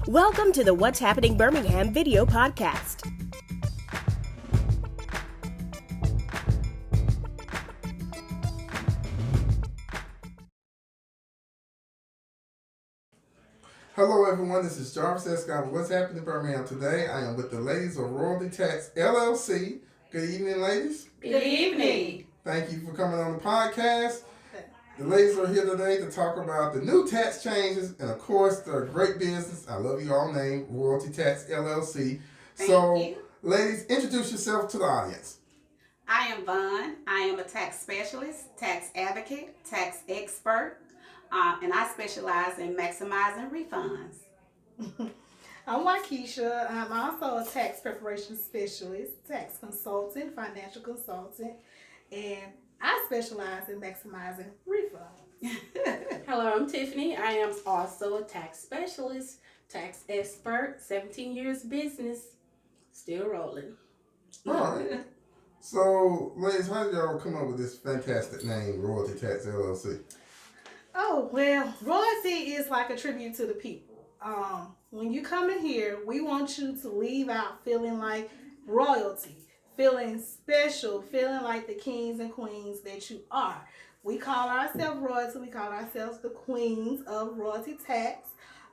Welcome to the What's Happening Birmingham video podcast. Hello everyone, this is Jarvis Escott. What's happening in Birmingham today? I am with the ladies of Royalty Tax LLC. Good evening, ladies. Good evening. Thank you for coming on the podcast. The ladies are here today to talk about the new tax changes and of course their great business. I love you all name, Royalty Tax LLC. Thank you. Ladies, introduce yourself to the audience. I am Vaughn. I am a tax specialist, tax advocate, tax expert, and I specialize in maximizing refunds. I'm Waukesha. I'm also a tax preparation specialist, tax consultant, financial consultant, and I specialize in maximizing refunds. Hello, I'm Tiffany. I am also a tax specialist, tax expert, 17 years business, still rolling. All right. So, ladies, how did y'all come up with this fantastic name, Royalty Tax LLC? Oh, well, royalty is like a tribute to the people. When you come in here, we want you to leave out feeling like royalty, feeling special, feeling like the kings and queens that you are. We call ourselves royalty. We call ourselves the queens of royalty tax.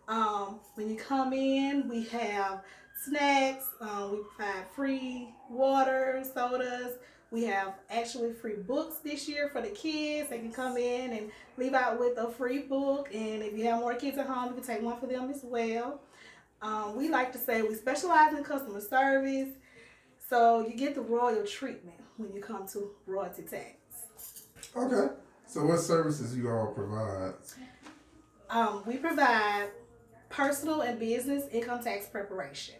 When you come in, we have snacks. We provide free water, sodas. We have actually free books this year for the kids. They can come in and leave out with a free book. And if you have more kids at home, you can take one for them as well. We like to say we specialize in customer service. So you get the royal treatment when you come to royalty tax. Okay. So what services you all provide? We provide personal and business income tax preparation.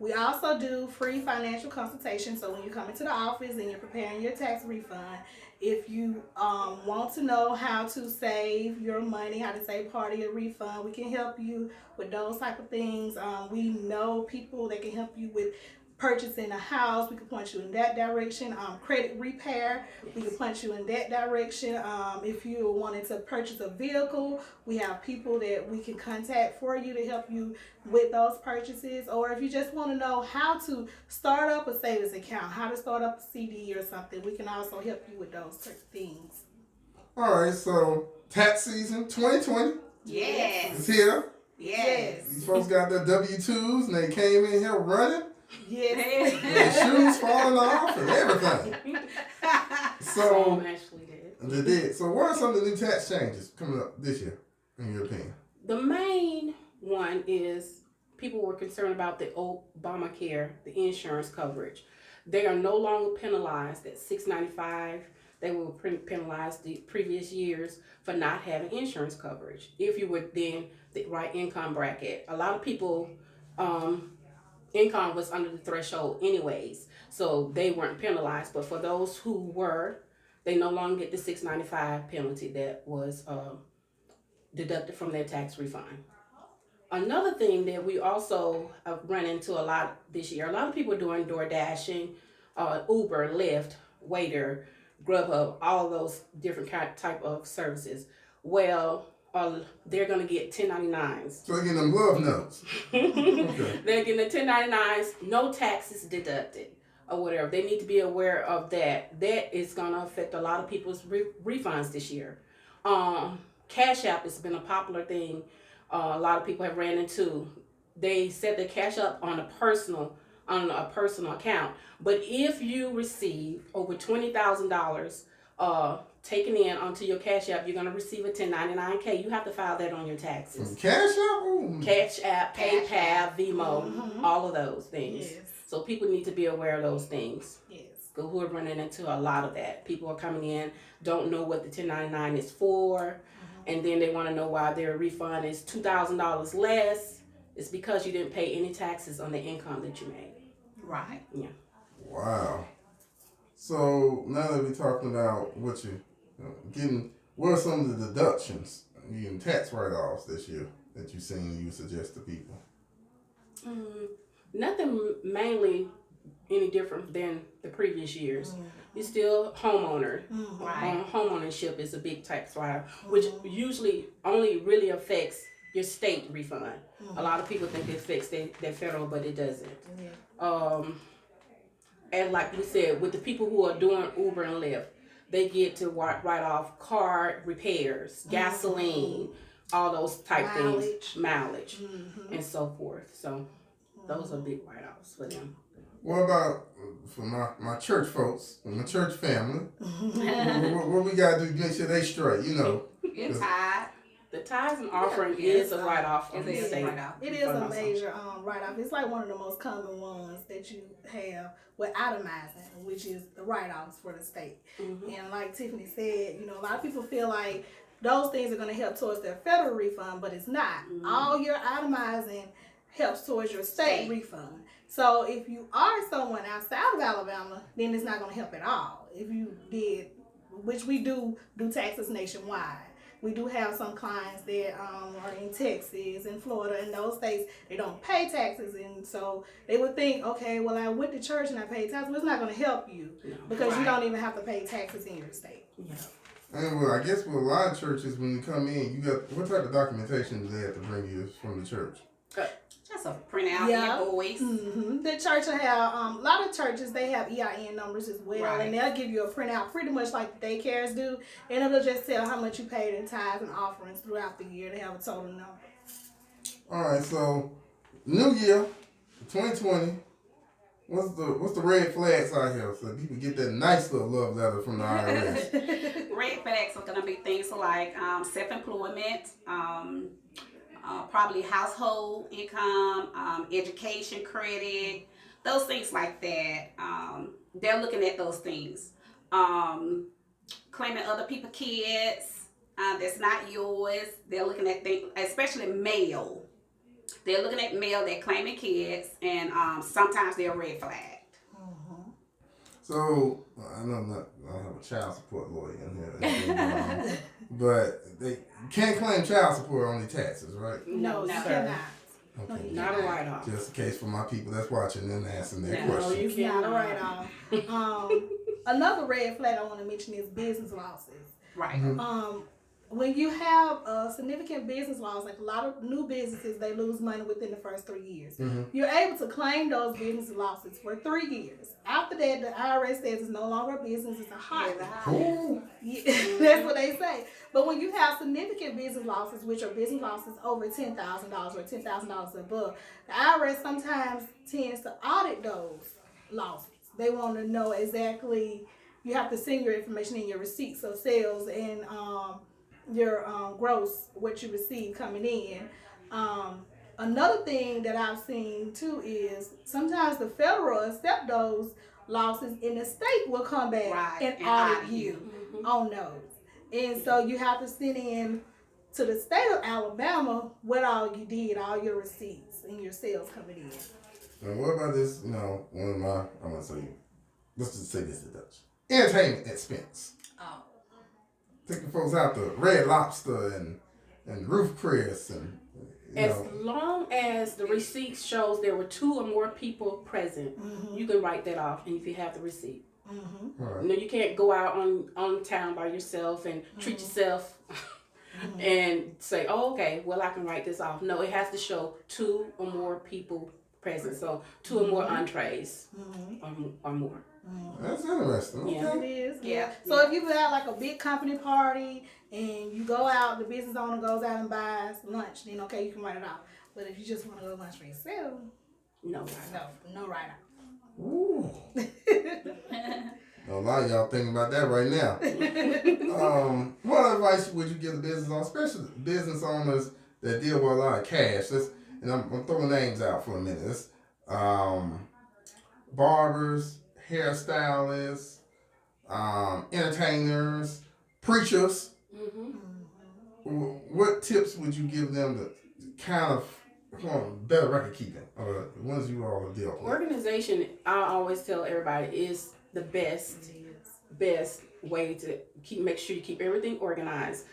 We also do free financial consultation. So when you come into the office and you're preparing your tax refund, if you want to know how to save your money, how to save part of your refund, we can help you with those type of things. We know people that can help you with purchasing a house. We can point you in that direction. Credit repair, we can point you in that direction. If you wanted to purchase a vehicle, we have people that we can contact for you to help you with those purchases. Or if you just want to know how to start up a savings account, how to start up a CD or something, we can also help you with those certain things. All right, so tax season 2020 Yes. is here. Yes. These folks got their W-2s and they came in here running. Yes. Their shoes falling off and everything. So Some actually did. they did. So what are some of the new tax changes coming up this year, in your opinion? The main one is people were concerned about the Obamacare, the insurance coverage. They are no longer penalized at $6.95. They were penalized the previous years for not having insurance coverage. If you were then the right income bracket, a lot of people income was under the threshold anyways, so they weren't penalized. But for those who were, they no longer get the $6.95 penalty that was deducted from their tax refund. Another thing that we also have run into a lot this year, a lot of people are doing door dashing, Uber, Lyft, Waiter, Grubhub, all those different type of services. Well, they're going to get 1099s. So they're getting them love notes. Okay. They're getting the 1099s, no taxes deducted or whatever. They need to be aware of that. That is going to affect a lot of people's refunds this year. Cash App has been a popular thing. A lot of people have ran into. They set the Cash App on a personal account. But if you receive over $20,000 taken in onto your Cash App, you're going to receive a 1099K. You have to file that on your taxes. Cash App? Ooh. Cash App, PayPal, Venmo, all of those things. Yes. So people need to be aware of those things. Yes. Who are running into a lot of that. People are coming in, don't know what the 1099 is for, and then they want to know why their refund is $2,000 less. It's because you didn't pay any taxes on the income that you made. Right. Yeah. Wow. So now that we're talking about what you getting, what are some of the deductions you getting tax write-offs this year that you've seen you suggest to people? Nothing mainly any different than the previous years. You're still homeowner. Right. Homeownership is a big tax write-off, which usually only really affects your state refund. A lot of people think it fixed their federal, but it doesn't. Yeah. And like we said, with the people who are doing Uber and Lyft, they get to write off car repairs, gasoline, all those type things, mileage, and so forth. So those are big write-offs for them. What about for my church folks, my church family? what we gotta do to make sure they straight, you know? Get tired. The tithes and offering is a write-off from the state. It is a major write-off. It's like one of the most common ones that you have with itemizing, which is the write-offs for the state. And like Tiffany said, you know, a lot of people feel like those things are going to help towards their federal refund, but it's not. All your itemizing helps towards your state refund. So if you are someone outside of Alabama, then it's not going to help at all. If you did, which we do taxes nationwide. We do have some clients that are in Texas and Florida and those states, they don't pay taxes, and so they would think, okay, well, I went to church and I paid taxes, but it's not going to help you because you don't even have to pay taxes in your state. And well, I guess with a lot of churches, when you come in, you got what type of documentation do they have to bring you from the church? Just a printout, invoice. The church will have, a lot of churches, they have EIN numbers as well, and they'll give you a printout pretty much like the daycares do, and it'll just tell how much you paid in tithes and offerings throughout the year. They have a total number. All right, so new year, 2020. What's the red flags out here so people get that nice little love letter from the IRS? Red flags are going to be things like self-employment, probably household income, education credit, those things like that. They're looking at those things. Claiming other people's kids that's not yours. They're looking at things, especially mail. They're looking at mail, they're claiming kids, and sometimes they're red flagged. So, I know I don't have a child support lawyer in here, but they can't claim child support on their taxes, right? No, you cannot. Okay. Not a write-off. Just in case for my people that's watching and asking their No, questions. you It's can't. not a write-off. Another red flag I want to mention is business losses. Right. When you have a significant business loss, like a lot of new businesses, they lose money within the first 3 years. You're able to claim those business losses for 3 years. After that, the IRS says it's no longer a business, it's a hobby. That's what they say. But when you have significant business losses, which are business losses over $10,000 or $10,000 above, the IRS sometimes tends to audit those losses. They want to know exactly, you have to send your information in your receipts of sales and your gross, what you receive coming in. Another thing that I've seen too is sometimes the federal accept those losses and the state will come back and audit you on those. And so you have to send in to the state of Alabama what all you did, all your receipts and your sales coming in. And what about this, one of my, I'm going to say, let's just say this deduction. Entertainment expense. Oh. Taking folks out to Red Lobster and Roof Chris and As long as the receipt shows there were 2 or more people present, you can write that off, and if you have the receipt. Right. You can't go out on town by yourself and treat yourself and say, oh, okay, well, I can write this off. No, it has to show 2 or more people present. So 2 or more entrees or more. That's interesting. Okay. Yeah. It is. Yeah. So if you have like a big company party and you go out, the business owner goes out and buys lunch, then okay, you can write it off. But if you just want to go to lunch for yourself, No write off. Ooh. A lot of y'all thinking about that right now. What advice would you give the business owners, especially business owners that deal with a lot of cash? And I'm throwing names out for a minute. It's, barbers, hairstylists, entertainers, preachers. What tips would you give them to kind of better record keeping, or the ones you all deal with? Organization, I always tell everybody, is the best way to make sure you keep everything organized.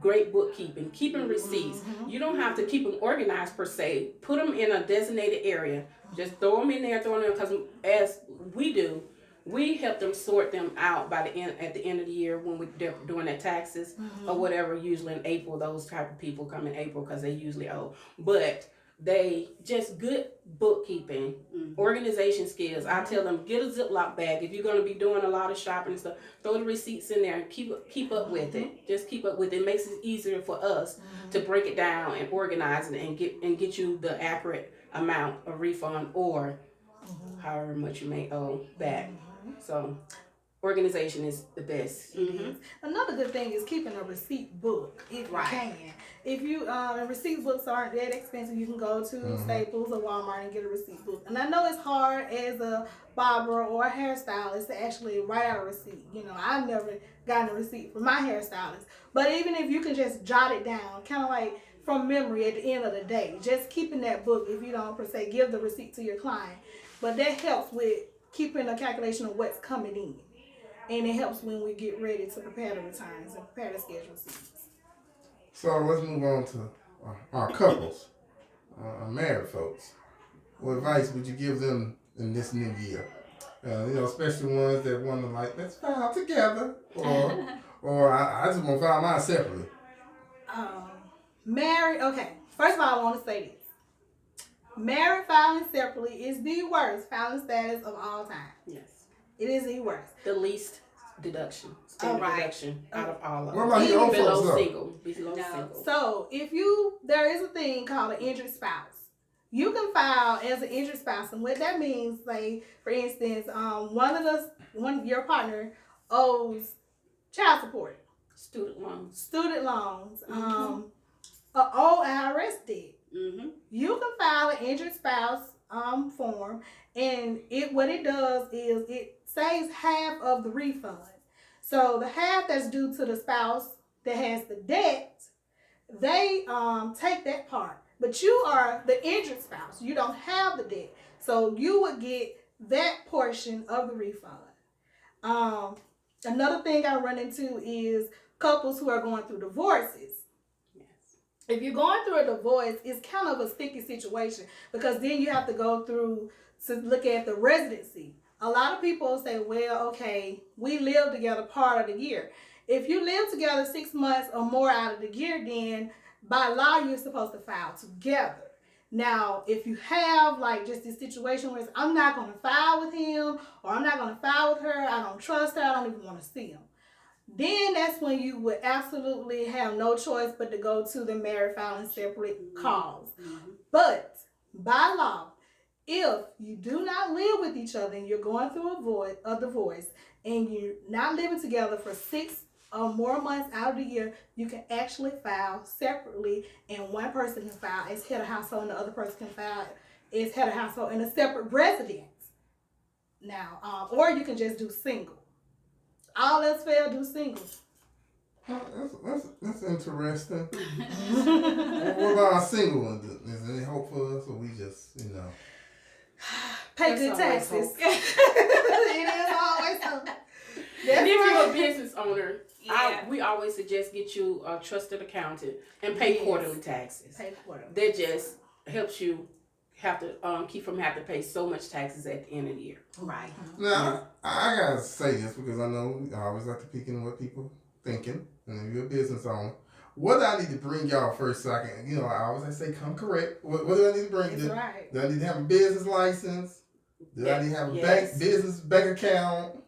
Great bookkeeping, keeping receipts. You don't have to keep them organized per se. Put them in a designated area. Just throw them in there, because as we do, we help them sort them out by the end, at the end of the year when they're doing their taxes or whatever. Usually in April, those type of people come in April because they usually owe. But they just good bookkeeping, organization skills. I tell them, get a Ziploc bag. If you're going to be doing a lot of shopping and stuff, throw the receipts in there and keep up with it. Just keep up with it. It makes it easier for us to break it down and organize it and get you the accurate amount of refund or however much you may owe back. So organization is the best. Another good thing is keeping a receipt book if you can. If you and receipt books aren't that expensive, you can go to Staples or Walmart and get a receipt book. And I know it's hard as a barber or a hairstylist to actually write out a receipt. You know, I've never gotten a receipt from my hairstylist. But even if you can just jot it down, kind of like from memory at the end of the day, just keeping that book if you don't per se give the receipt to your client. But that helps with keeping a calculation of what's coming in. And it helps when we get ready to prepare the returns and prepare the schedule receipts. So let's move on to our couples, our married folks. What advice would you give them in this new year? Especially ones that want to let's file together, or I just want to file mine separately. Married, okay. First of all, I want to say this. Married filing separately is the worst filing status of all time. Yes. It is the worst. The least deduction. Deduction out of all of them. What about you old below folks, single? Below single. So there is a thing called an injured spouse. You can file as an injured spouse, and what that means, say for instance, your partner owes child support, student loans, an old IRS debt. You can file an injured spouse form, and what it does is it saves half of the refund. So the half that's due to the spouse that has the debt, they take that part. But you are the injured spouse. You don't have the debt. So you would get that portion of the refund. Another thing I run into is couples who are going through divorces. If you're going through a divorce, it's kind of a sticky situation because then you have to go through to look at the residency. A lot of people say, well, okay, we live together part of the year. If you live together 6 months or more out of the year, then by law, you're supposed to file together. Now, if you have just this situation where I'm not going to file with him or I'm not going to file with her, I don't trust her, I don't even want to see him. Then that's when you would absolutely have no choice but to go to the married filing separate cause. But by law, if you do not live with each other and you're going through a divorce and you're not living together for 6 or more months out of the year, you can actually file separately, and one person can file as head of household and the other person can file as head of household in a separate residence. Now, or you can just do single. All else fail, do single. That's interesting. What about our single one? Is there any hope for us, or we just, pay good taxes? It is always something. And if you're a business owner, we always suggest get you a trusted accountant and pay quarterly taxes. Pay quarterly. That just helps you have to keep from having to pay so much taxes at the end of the year. Right. Now, I gotta say this because I know I always like to peek into what people thinking, and if you're a business owner, what do I need to bring y'all first so I can, I always say come correct. What do I need to bring? That's right. Do I need to have a business license? Do I need to have a business bank account?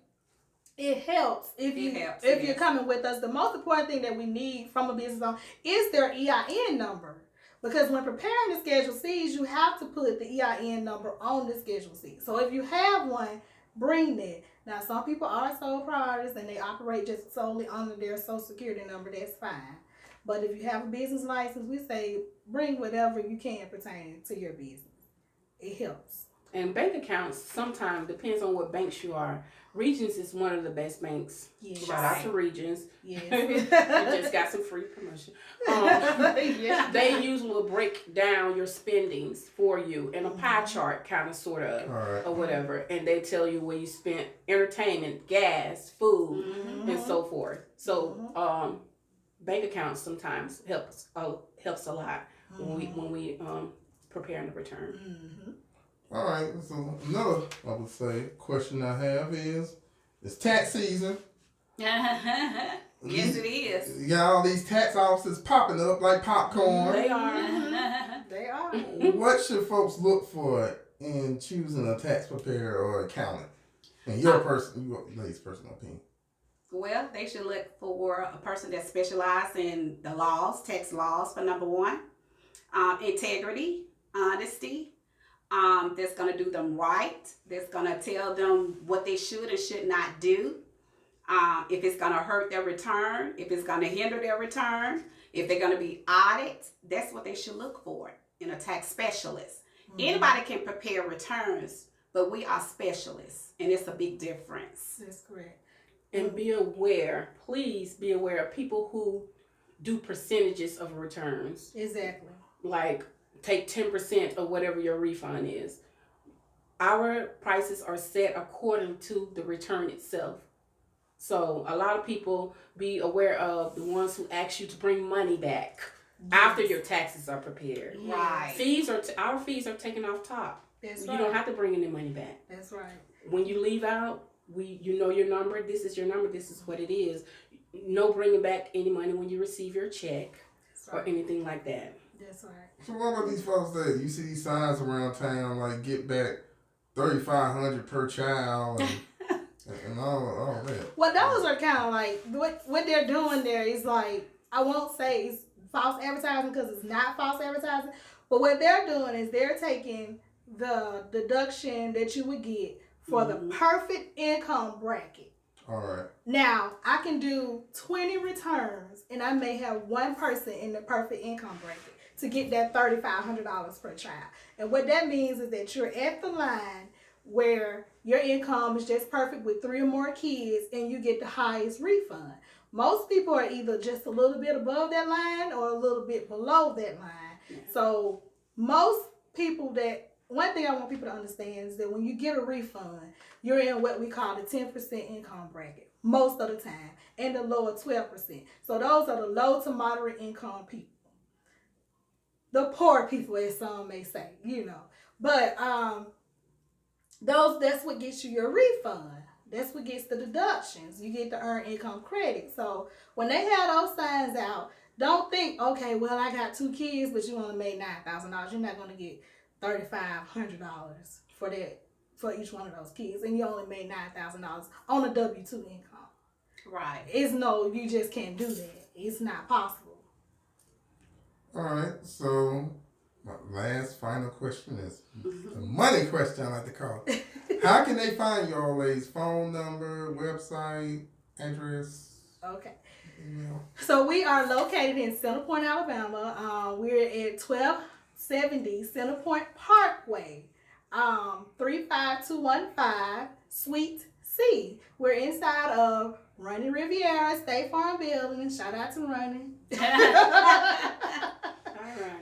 It helps if you're coming with us. The most important thing that we need from a business owner is their EIN number. Because when preparing the Schedule Cs, you have to put the EIN number on the Schedule C. So if you have one, bring that. Now, some people are sole proprietors and they operate just solely under their Social Security number. That's fine. But if you have a business license, we say bring whatever you can pertaining to your business. It helps. And bank accounts sometimes depends on what banks you are. Regions is one of the best banks. Yes. Shout out to Regions. Yes. We just got some free promotion. They usually will break down your spendings for you in a pie chart, kind of, sort of, or whatever. And they tell you where you spent entertainment, gas, food, and so forth. So bank accounts sometimes helps a lot when we preparing the return. All right. So another, I would say, question I have is, it's tax season. Yes, it is. You got all these tax offices popping up like popcorn. They are. They are. What should folks look for in choosing a tax preparer or accountant? In your lady's personal opinion. Well, they should look for a person that specializes in the laws, tax laws for number one. Integrity, honesty, that's going to do them right, that's going to tell them what they should and should not do. If it's going to hurt their return, if it's going to hinder their return, if they're going to be audited, that's what they should look for in a tax specialist. Mm-hmm. Anybody can prepare returns, but we are specialists, and it's a big difference. That's correct. And be aware, please be aware of people who do percentages of returns. Exactly. Like, take 10% of whatever your refund is. Our prices are set according to the return itself. So a lot of people, be aware of the ones who ask you to bring money back after your taxes are prepared. Right. Our fees are taken off top. That's You right. don't have to bring any money back. That's right. When you leave out, you know your number. This is your number. This is what it is. No bringing back any money when you receive your check or anything like that. That's right. So what about these folks that you see these signs around town like get back $3,500 per child and all that? Well, those are kind of like what they're doing there is like, I won't say it's false advertising because it's not false advertising, but what they're doing is they're taking the deduction that you would get for the perfect income bracket. All right. Now, I can do 20 returns and I may have one person in the perfect income bracket to get that $3,500 per child. And what that means is that you're at the line where your income is just perfect with 3 or more kids and you get the highest refund. Most people are either just a little bit above that line or a little bit below that line. Yeah. So most people one thing I want people to understand is that when you get a refund, you're in what we call the 10% income bracket most of the time, and the lower 12%. So those are the low to moderate income people. The poor people, as some may say, But that's what gets you your refund. That's what gets the deductions. You get the earned income credit. So when they have those signs out, don't think, okay, well, I got 2 kids, but you only made $9,000. You're not going to get $3,500 for each one of those kids, and you only made $9,000 on a W-2 income. Right. You just can't do that. It's not possible. All right. So my last final question is the money question, I like to call it. How can they find your old lady's phone number, website, address? Okay. Email? So we are located in Center Point, Alabama. We're at 1270 Center Point Parkway, 35215 Suite C. We're inside of Running Riviera State Farm Building. Shout out to Running.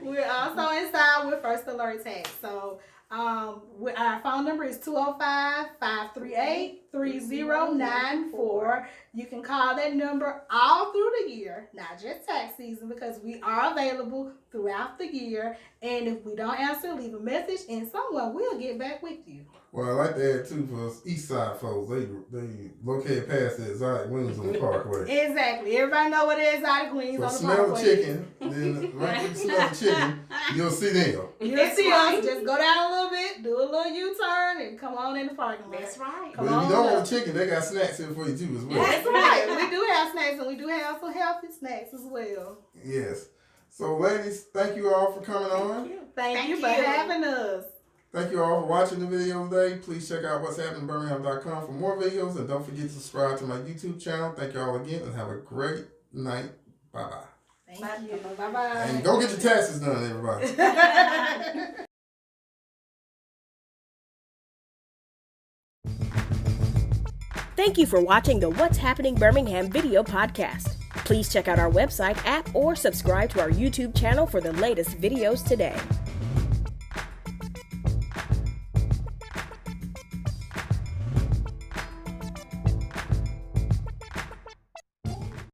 We're also inside with First Alert Tax. So our phone number is 205-538-3094. You can call that number all through the year, not just tax season, because we are available throughout the year. And if we don't answer, leave a message and someone will get back with you. Well, I like to add too for us East Side folks, they located past the exotic wings on the Parkway. Exactly. Everybody know what the exotic wings on the Parkway. Parkway. Smell the chicken, then right when you smell the chicken, you'll see them. You'll see us. Just go down a little bit, do a little U-turn, and come on in the parking lot. That's right. But if you don't want the chicken, they got snacks here for you too as well. That's right. We do have snacks, and we do have some healthy snacks as well. Yes. So, ladies, thank you all for coming on. Thank you for having us. Thank you all for watching the video today. Please check out what'shappeningbirmingham.com for more videos, and don't forget to subscribe to my YouTube channel. Thank you all again, and have a great night. Bye-bye. Thank you. Bye-bye. And go get your taxes done, everybody. Thank you for watching the What's Happening Birmingham video podcast. Please check out our website or subscribe to our YouTube channel for the latest videos today.